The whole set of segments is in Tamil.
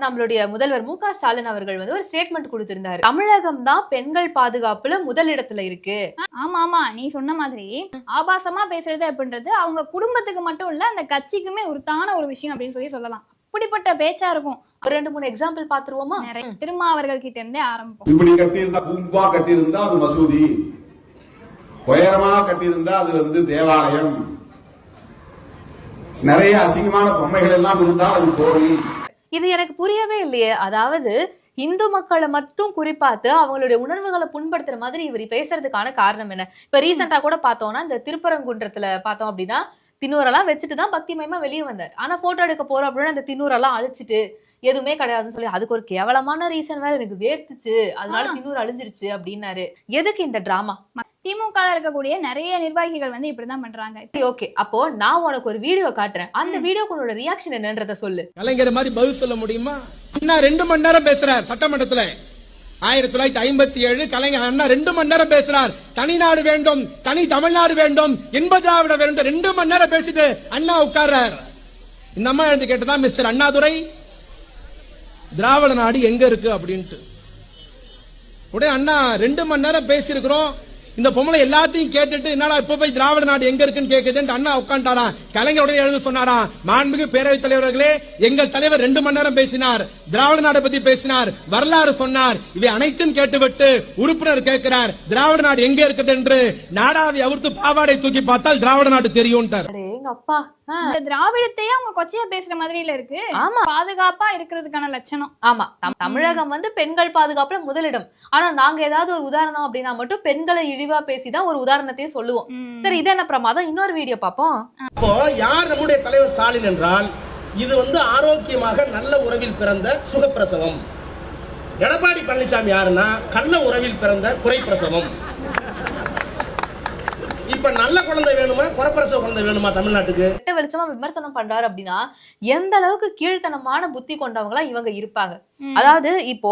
நம்மளுடைய முதல்வர் மு க ஸ்டாலின் அவர்கள் வந்து ஒரு ஸ்டேட்மெண்ட் கொடுத்திருந்தாரு. தமிழகம் தான் பெண்கள் பாதுகாப்புல முதலிடத்துல இருக்கு. ஆமா நீ சொன்ன மாதிரி ஆபாசமா பேசுறது அப்படின்றது அவங்க குடும்பத்துக்கு மட்டும் இல்ல அந்த கட்சிக்குமே உருத்தான ஒரு விஷயம் அப்படின்னு சொல்லலாம். அப்படிப்பட்ட பேச்சா இருக்கும். ஒரு 2-3 எக்ஸாம்பிள் பாத்துருவோமா? திருமாவர்கள் கிட்ட இருந்தே ஆரம்பிப்போம். இப்படி கட்டியிருந்தா கும்பா கட்டியிருந்தா அது மசூதி, உயரமா கட்டியிருந்தா அது வந்து தேவாலயம், நிறைய அசிங்கமான பொம்மைகள் எல்லாம் இருந்தால் அது கோவில். இது எனக்கு புரியவே இல்லையே. அதாவது இந்து மக்களை மட்டும் குறிப்பாத்து அவங்களுடைய உணர்வுகளை புண்படுத்துற மாதிரி இவர் பேசுறதுக்கான காரணம் என்ன? இப்ப ரீசெண்டா கூட பார்த்தோம்னா இந்த திருப்பரங்குன்றத்துல பார்த்தோம் அப்படின்னா திண்ணூரெல்லாம் வச்சுட்டு தான் பக்திமயமா வெளியே வந்தார். ஆனா போட்டோ எடுக்க போறோம் அப்படின்னா இந்த திண்ணூரெல்லாம் அழிச்சிட்டு எதுவுமே கிடையாதுன்னு சொல்லி அதுக்கு ஒரு கேவலமான ரீசன் வேற எனக்கு வேர்த்துச்சு, அதனால திண்ணூர் அழிஞ்சிருச்சு அப்படின்னாரு. எதுக்கு இந்த டிராமா? திமுக இருக்கக்கூடிய நிறைய நிர்வாகிகள் வந்து இப்படிதான் பண்றாங்க. ஓகே, அப்போ நான் உனக்கு ஒரு வீடியோ காட்டுறேன், அந்த வீடியோக்கு உன்னோட ரியாக்ஷன் என்னன்றத சொல்லு. கலைஞர் மாதிரி பதில் சொல்ல முடியுமா? அண்ணா 2 மணி நேரம் பேசுறார் சட்டமன்றத்துல. 1957 கலைஞர் அண்ணா 2 மணி நேரம் பேசுறார். தனிநாடு வேண்டும், தனி தமிழ்நாடு வேண்டும், திராவிட வேண்டும். 2 மணி நேரம் பேசிட்டு அண்ணா உட்கார்றார். இந்த அம்மா எழுந்து கேட்டதான், மிஸ்டர் அண்ணாதுரை திராவிட நாடு எங்க இருக்கு அப்படின்ட்டு. உடனே அண்ணா 2 மணி நேரம் பேசியிருக்கிறோம், இந்த பொம்பளை எல்லாத்தையும் கேட்டுட்டு என்னடா இப்ப போய் திராவிட நாடு எங்க இருக்குன்னு கேக்குதுன்னு அண்ணா உட்காந்துட்டாரா. கலைஞருடைய எழுத சொன்னாரா, மாண்புமிகு பேரவைத் தலைவர்களே, எங்கள் தலைவர் 2 மணி நேரம் பேசினார், திராவிட நாடு பத்தி பேசினார், வரலாறு சொன்னார், இவை அனைத்தும் கேட்டுவிட்டு உறுப்பினர் கேட்கிறார் திராவிட நாடு எங்க இருக்குது என்று. நாடாவை அவுர்த்து பாவாடை தூக்கி பார்த்தால் திராவிட நாடு தெரியும். எங்க அப்பா திராவிடத்தையே அவங்க கொச்சையா பேசுற மாதிரில இருக்கு. ஆமா, பாதுகாப்பா இருக்கிறதுக்கான லட்சணம். ஆமா, தமிழகம் வந்து பெண்கள் பாதுகாப்புல முதலிடம். ஆனா நாங்க ஏதாவது ஒரு உதாரணம் அப்படின்னா மட்டும் பெண்களை இழிவா பேசிதான் ஒரு உதாரணத்தையே சொல்லுவோம். சரி, இது என்ன பிரமாதம்? இன்னொரு வீடியோ பாப்போம். அப்போ யார் நம்முடைய தலைவர் ஸ்டாலின் என்றால், இது வந்து ஆரோக்கியமாக நல்ல உறவில் பிறந்த சுகப்பிரசவம். எடப்பாடி பழனிசாமி யாருன்னா கள்ள உறவில் பிறந்த குறைப்பிரசவம். இப்ப நல்ல குழந்தை வேணுமா, குறைப்பிரசவ குழந்தை வேணுமா தமிழ்நாட்டுக்கு? வெட்ட வெளிச்சமா விமர்சனம் பண்றாரு அப்படின்னா எந்த அளவுக்கு கீழ்த்தனமான புத்தி கொண்டவங்களா இவங்க இருப்பாங்க. அதாவது இப்போ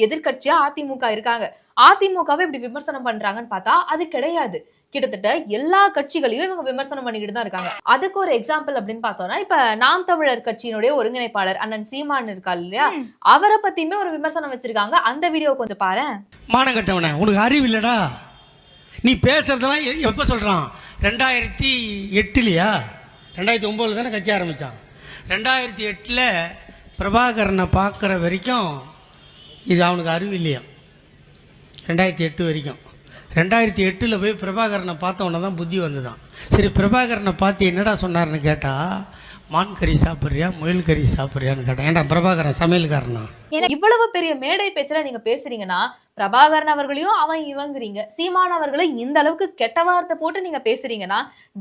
எதிர்கட்சியா அதிமுக இருக்காங்க, அதிமுகவை இப்படி விமர்சனம் பண்றாங்கன்னு பார்த்தா அது கிடையாது. கிட்டத்தட்ட எல்லா கட்சிகளையும் இவங்க விமர்சனம் பண்ணிக்கிட்டு தான் இருக்காங்க. அதுக்கு ஒரு எக்ஸாம்பிள் அப்படின்னு பார்த்தோம்னா, இப்ப நாம் தமிழர் கட்சியினுடைய ஒருங்கிணைப்பாளர் அண்ணன் சீமான் இருக்காரு இல்லையா, அவரை பத்தியுமே ஒரு விமர்சனம் வச்சிருக்காங்க. அந்த வீடியோ கொஞ்சம் பாரு. மானங்கட்டவனே, உனக்கு அறிவு இல்லடா, நீ பேசுறதெல்லாம் எப்ப சொல்றான்? 2008 2009 தானே கட்சி ஆரம்பிச்சான். 2008 பிரபாகரனை பார்க்குற வரைக்கும் இது அவனுக்கு அறிவு இல்லையா? 2008 வரைக்கும். 2008 போய் பிரபாகரனை பார்த்த உடனே தான் புத்தி வந்துதான். சரி, பிரபாகரனை பார்த்து என்னடா சொன்னார்னு கேட்டா, மான் கறி சாப்பிட்றியா, முயல் கறி சாப்பிட்றியான்னு கேட்டேன். ஏன்டா பிரபாகரன் சமையல்காரனா? இவ்வளவு பெரிய மேடை பேச்சுல நீங்க பேசுறீங்கன்னா பிரபாகரன் அவர்களையும் அவன் இவங்குறீங்க, சீமான் அவர்களை இந்த அளவுக்கு கெட்ட வார்த்தை போட்டு நீங்க பேசுறீங்கன்னா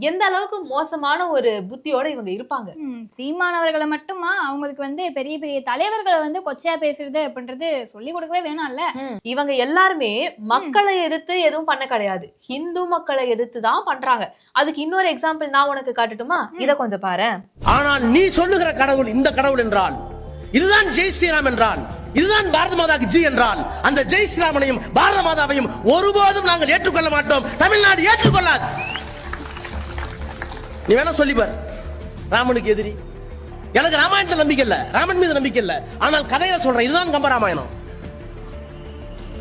எந்த அளவுக்கு மோசமான ஒரு புத்தியோட இவங்க இருப்பாங்க. சீமான் அவர்களை மட்டுமா, அவங்களுக்கு வந்து பெரிய பெரிய தலைவர்களை வந்து கொச்சையா பேசுறது அப்படின்றது சொல்லி கொடுக்கவே வேணாம்ல. இவங்க எல்லாருமே மக்களை எதிர்த்து எதுவும் பண்ண கிடையாது, இந்து மக்களை எதிர்த்து தான் பண்றாங்க. அதுக்கு இன்னொரு எக்ஸாம்பிள் நான் உனக்கு காட்டட்டுமா? இத கொஞ்சம் பாரு. ஆனால் நீ சொல்லுகிற கடவுள் இந்த கடவுள் என்றால், இதுதான் ஜெய் ஸ்ரீராம் என்றால், இதுதான் பாரத மாதாக்கு ஜி என்றால், அந்த ஜெய் ஸ்ரீராமனையும் பாரத மாதாவையும் ஒருபோதும் நாங்கள் ஏற்றுக்கொள்ள மாட்டோம். தமிழ்நாடு ஏற்றுக்கொள்ளாது. நீ வேணா சொல்லிப்பார், ராமனுக்கு எதிரி. எனக்கு ராமாயணத்தில் நம்பிக்கை இல்ல, ராமன் மீது நம்பிக்கை இல்ல, ஆனால் கதையை சொல்றேன், இதுதான் கம்பராமாயணம்.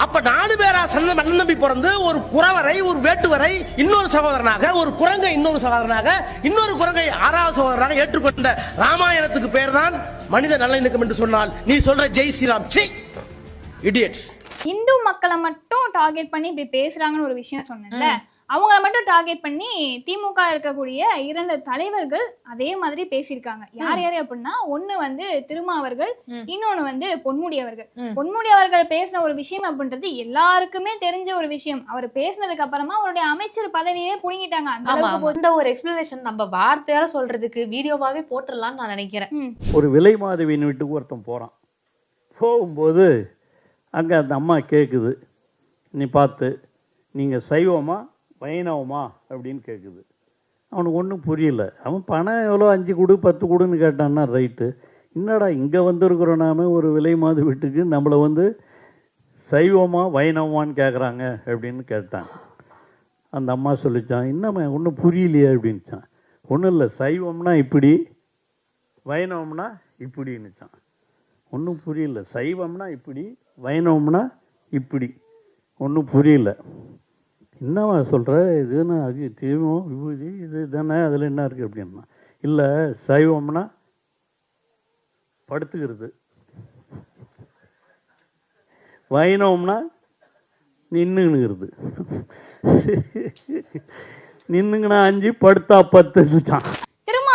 அப்ப 4 பேரா அண்ணன் தம்பி பிறந்து ஒரு குறவரை, ஒரு வேட்டுவரை இன்னொரு சகோதரனாக, ஒரு குரங்கை இன்னொரு சகோதரனாக, இன்னொரு குரங்கை 6வது சகோதரனாக ஏற்றுக்கொண்ட ராமாயணத்துக்கு பேர் தான் மனித நல்லிணக்கம் என்று சொன்னால், நீ சொல்ற ஜெய் ஸ்ரீராம் இடியட். இந்து மக்களை மட்டும் டார்கெட் பண்ணி இப்படி பேசுறாங்கன்னு ஒரு விஷயம் சொன்னேன்ல, அவங்கள மட்டும் டார்கெட் பண்ணி திமுக இருக்கக்கூடிய 2 தலைவர்கள் அதே மாதிரி பேசியிருக்காங்க. யார் யாரு அப்படின்னா, ஒண்ணு வந்து திருமாவர்கள், இன்னொன்னு வந்து பொன்முடி அவர்கள். பொன்முடி அவர்கள் பேசின ஒரு விஷயம் அப்படின்றது எல்லாருக்குமே தெரிஞ்ச ஒரு விஷயம். அவர் பேசினதுக்கு அப்புறமா அவருடைய அமைச்சர் பதவியே புடுங்கிட்டாங்க. அந்த ஒரு எக்ஸ்பிளனேஷன் நம்ம வார்த்தையால சொல்றதுக்கு வீடியோவாவே போட்டுடலாம்னு நான் நினைக்கிறேன். ஒரு விலை மாதவியின் வீட்டுக்கு ஒருத்தன் போறான். போகும்போது அங்க அந்த அம்மா கேக்குது, நீ பார்த்து நீங்க சைவமா வைணவமா அப்படின்னு கேட்குது. அவனுக்கு ஒன்றும் புரியல. அவன் பணம் எவ்வளோ 5 கொடு 10 கொடுன்னு கேட்டான்னா ரைட்டு. என்னடா இங்கே வந்திருக்கிறோம் நாம ஒரு விலை மாது வீட்டுக்கு, நம்மளை வந்து சைவமா வைணவமான்னு கேட்குறாங்க அப்படின்னு கேட்டான். அந்த அம்மா சொல்லிச்சான், இன்னமே ஒன்றும் புரியலையே அப்படின்ச்சான். ஒன்றும் இல்லை, சைவம்னா இப்படி, வைணவம்னா இப்படின்னுச்சான். ஒன்றும் புரியல. சைவம்னா இப்படி, வைணவம்னா இப்படி, ஒன்றும் புரியல. என்னவா சொல்கிற, இதுன்னா அது தீபம் விபூதி இது தானே, அதில் என்ன இருக்குது அப்படின்னா, இல்லை சைவம்னா படுத்துக்கிறது, வைணவம்னா நின்றுங்கிறது. நின்னுங்கன்னா 5 படுத்தா 10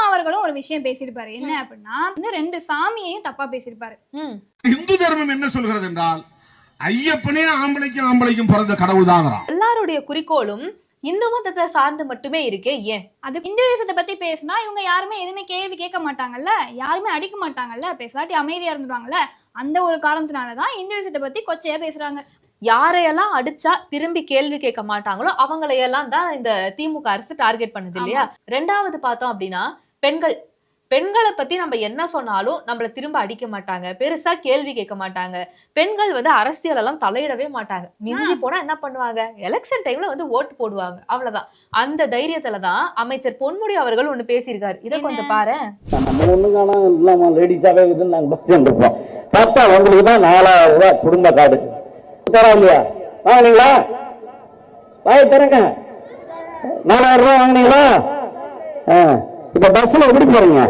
அவர்களும் ஒரு விஷயம் பேசியிருப்பாரு. என்ன அப்படின்னா, இந்த 2 சாமியையும் தப்பா பேசியிருப்பாரு. இந்து தர்மம் என்ன சொல்கிறது என்றால், ஐயப்பனே ஆம்பளைக்கும் பிறந்த கடவுள் தான். எல்லாருடைய குறிக்கோளும் இந்து மதத்தை சார்ந்து மட்டுமே இருக்கே, ஏன்? அது இந்துவிசத்தை பத்தி பேசினா இவங்க யாருமே எதுவுமே கேள்வி கேட்க மாட்டாங்கல்ல, யாருமே அடிக்க மாட்டாங்கல்ல, பேசாட்டி அமைதியா இருந்துருவாங்கல்ல. அந்த ஒரு காரணத்தினாலதான் இந்துவிசத்தை பத்தி கொச்சையா பேசுறாங்க. யாரையெல்லாம் அடிச்சா திரும்பி கேள்வி கேட்க மாட்டாங்களோ அவங்களையெல்லாம் தான் இந்த திமுக அரசு டார்கெட் பண்ணுது இல்லையா? 2வது பார்த்தோம் அப்படின்னா பெண்களை பத்தி நம்ம என்ன சொன்னாலும் நம்மள திரும்ப அடிக்க மாட்டாங்க, பெருசா கேள்வி கேட்க மாட்டாங்க. பெண்கள் வந்து அரசியல் எல்லாம் தலையிடவே மாட்டாங்க. மிஞ்சி போனா என்ன பண்ணுவாங்க, எலெக்ஷன் டைம்ல வந்து ஓட்டு போடுவாங்க, அவ்வளவுதான். அந்த தைரியத்துலதான் அமைச்சர் பொன்முடி அவர்கள் ஒண்ணு பேசியிருக்காரு. இதை கொஞ்சம் பாரு. நம்ம ஒண்ணுக்கான இல்லாம லேடிஸாவே இருக்குன்னு நாங்க பஸ் இருப்போம். பார்த்தா உங்களுக்கு தான் 4000 ரூபாய் குடும்ப கார்டு தரா இல்லையா? வாங்கினீங்களா? வாய் தரங்க. 4000 ரூபாய் வாங்கினீங்களா? இப்ப பஸ்ல எப்படி போறீங்க?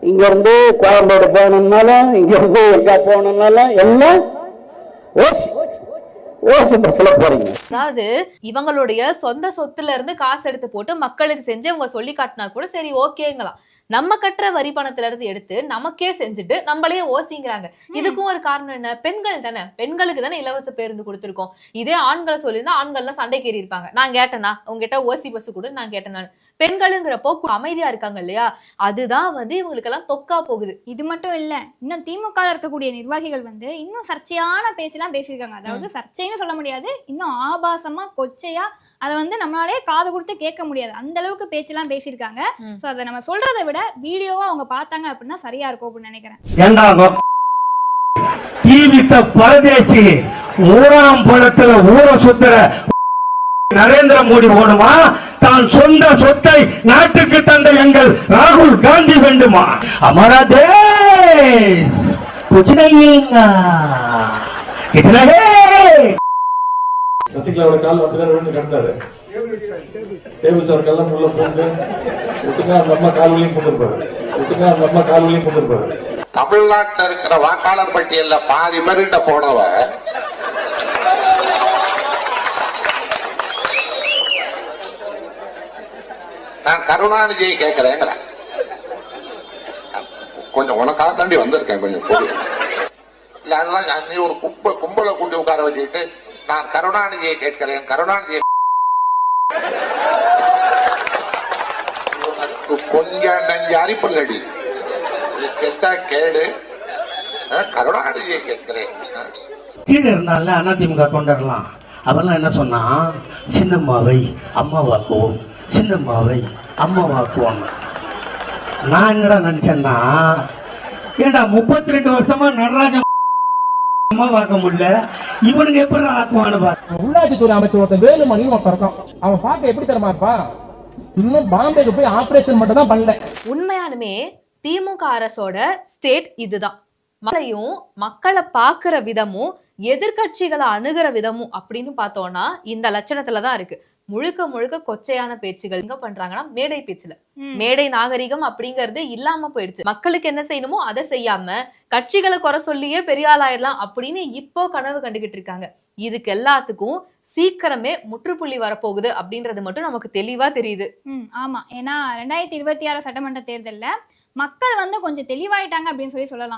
இங்க இருந்து கோயம்பேடு போகணும்னாலும், இங்க இருந்து எங்க போகணும்னாலும் எல்லாம் பஸ்ல போறீங்க. அதாவது இவங்களுடைய சொந்த சொத்துல இருந்து காசு எடுத்து போட்டு மக்களுக்கு செஞ்சு இவங்க சொல்லி காட்டினா கூட சரி ஓகேங்களாம். நம்ம கட்டுற வரி பணத்துல இருந்து எடுத்து நமக்கே செஞ்சுட்டு நம்மளே ஓசிங்கிறாங்க. இதுக்கும் ஒரு காரணம் என்ன? பெண்கள் தானே, பெண்களுக்கு தானே இலவச பேருந்து கொடுத்துருக்கோம். இதே ஆண்களை சொல்லியிருந்தா ஆண்கள்லாம் சண்டைக்கு ஏறி இருப்பாங்க. நான் கேட்டேனா உங்ககிட்ட ஓசி பஸ் கூட நான் கேட்டேன். நான் பெண்களுங்கிறப்போ அமைதியா இருக்காங்க இல்லையா? அதுதான் வந்து இவங்களுக்கெல்லாம் தொக்கா போகுது. இது மட்டும் இல்ல, இன்னும் திமுக இருக்கக்கூடிய நிர்வாகிகள் வந்து இன்னும் சர்ச்சையான பேச்செல்லாம் பேசியிருக்காங்க. அதாவது சர்ச்சைன்னு சொல்ல முடியாது, இன்னும் ஆபாசமா கொச்சையா அதை வந்து நம்மளாலே காது கொடுத்து கேட்க முடியாது, அந்த அளவுக்கு பேச்செல்லாம் பேசியிருக்காங்க. சோ அதை நம்ம சொல்றதை விட வீடியோவா அவங்க பார்த்தாங்க அப்படின்னா சரியா இருக்கும் அப்படின்னு நினைக்கிறேன். பரதேசி ஊராம் படத்துல ஊர சுத்துற நரேந்திர மோடி ஓடுமா? தான் சொந்த சொத்தை நாட்டுக்கு தந்த எங்கள் ராகுல் காந்தி வேண்டுமா? हमारा देश कुछ नहीं इतना है. சசிகலாவோட கால் அப்படிதான் விழுந்து கிடந்தாரு. டேபிள் சேர் கல்லாம் உள்ள போட்டு விட்டுங்க, அந்த அம்மா கால்வழியும் போட்டுருப்பாரு. தமிழ்நாட்டில் இருக்கிற வாக்காளர் பட்டியல்ல பாதி பேர்கிட்ட போனவ நான் கருணாநிதியை கேட்கிறேங்கிற, கொஞ்சம் உனக்காக தாண்டி வந்திருக்கேன், கொஞ்சம் பொருள் இல்ல. அதெல்லாம் நீ ஒரு கும்பலை கொண்டு உட்கார வச்சுக்கிட்டு நான் கருணாநிதியை கேட்கிறேன், கருணாநிதியை கொஞ்சம் நஞ்சு அரிப்பல்லடி கெட்டா கேடு, கருணாநிதியை கேட்கிறேன். கீழே இருந்தால அதிமுக தொண்டர்லாம் அவெல்லாம் என்ன சொன்னா, சின்னம்மாவை அம்மாவாக்குவோம், சின்னம்மாவை அம்மாவாக்குவோம். நான் என்னடா நினைச்சேன்னா, ஏண்டா 32 வருஷமா நடராஜன் அம்மாவாக்க முடியல, இவனுக்கு எப்படி ஆக்குவானு. உள்ளாட்சித்துறை அமைச்சர் ஒருத்தன் வேலுமணி ஒருத்தன் இருக்கான், அவன் பார்க்க எப்படி தரமா இருப்பா? இன்னும் பாம்பேக்கு போய் ஆபரேஷன் மட்டும் தான் பண்ணல. உண்மையானுமே திமுக அரசோட ஸ்டேட் இதுதான். மக்களையும் மக்களை பாக்குற விதமும் எதிர்கட்சிகளை அணுகிற விதமும் அப்படின்னு பார்த்தோம்னா இந்த லட்சணத்துலதான் இருக்கு. முழுக்க முழுக்க கொச்சையான பேச்சுகள் எங்க பண்றாங்கன்னா மேடை பேச்சுல. மேடை நாகரிகம் அப்படிங்கறது இல்லாம போயிடுச்சு. மக்களுக்கு என்ன செய்யணுமோ அதை செய்யாம கட்சிகளை குறை சொல்லியே பெரிய ஆளாயிடலாம் அப்படின்னு இப்போ கனவு கண்டுகிட்டு இருக்காங்க. இதுக்கு எல்லாத்துக்கும் சீக்கிரமே முற்றுப்புள்ளி வரப்போகுது அப்படின்றது மட்டும் நமக்கு தெளிவா தெரியுது. ஆமா, ஏன்னா 2026 சட்டமன்ற தேர்தல்ல மக்கள் வந்து கொஞ்சம் தெளிவாயிட்டாங்க அப்படின்னு சொல்லலாம்.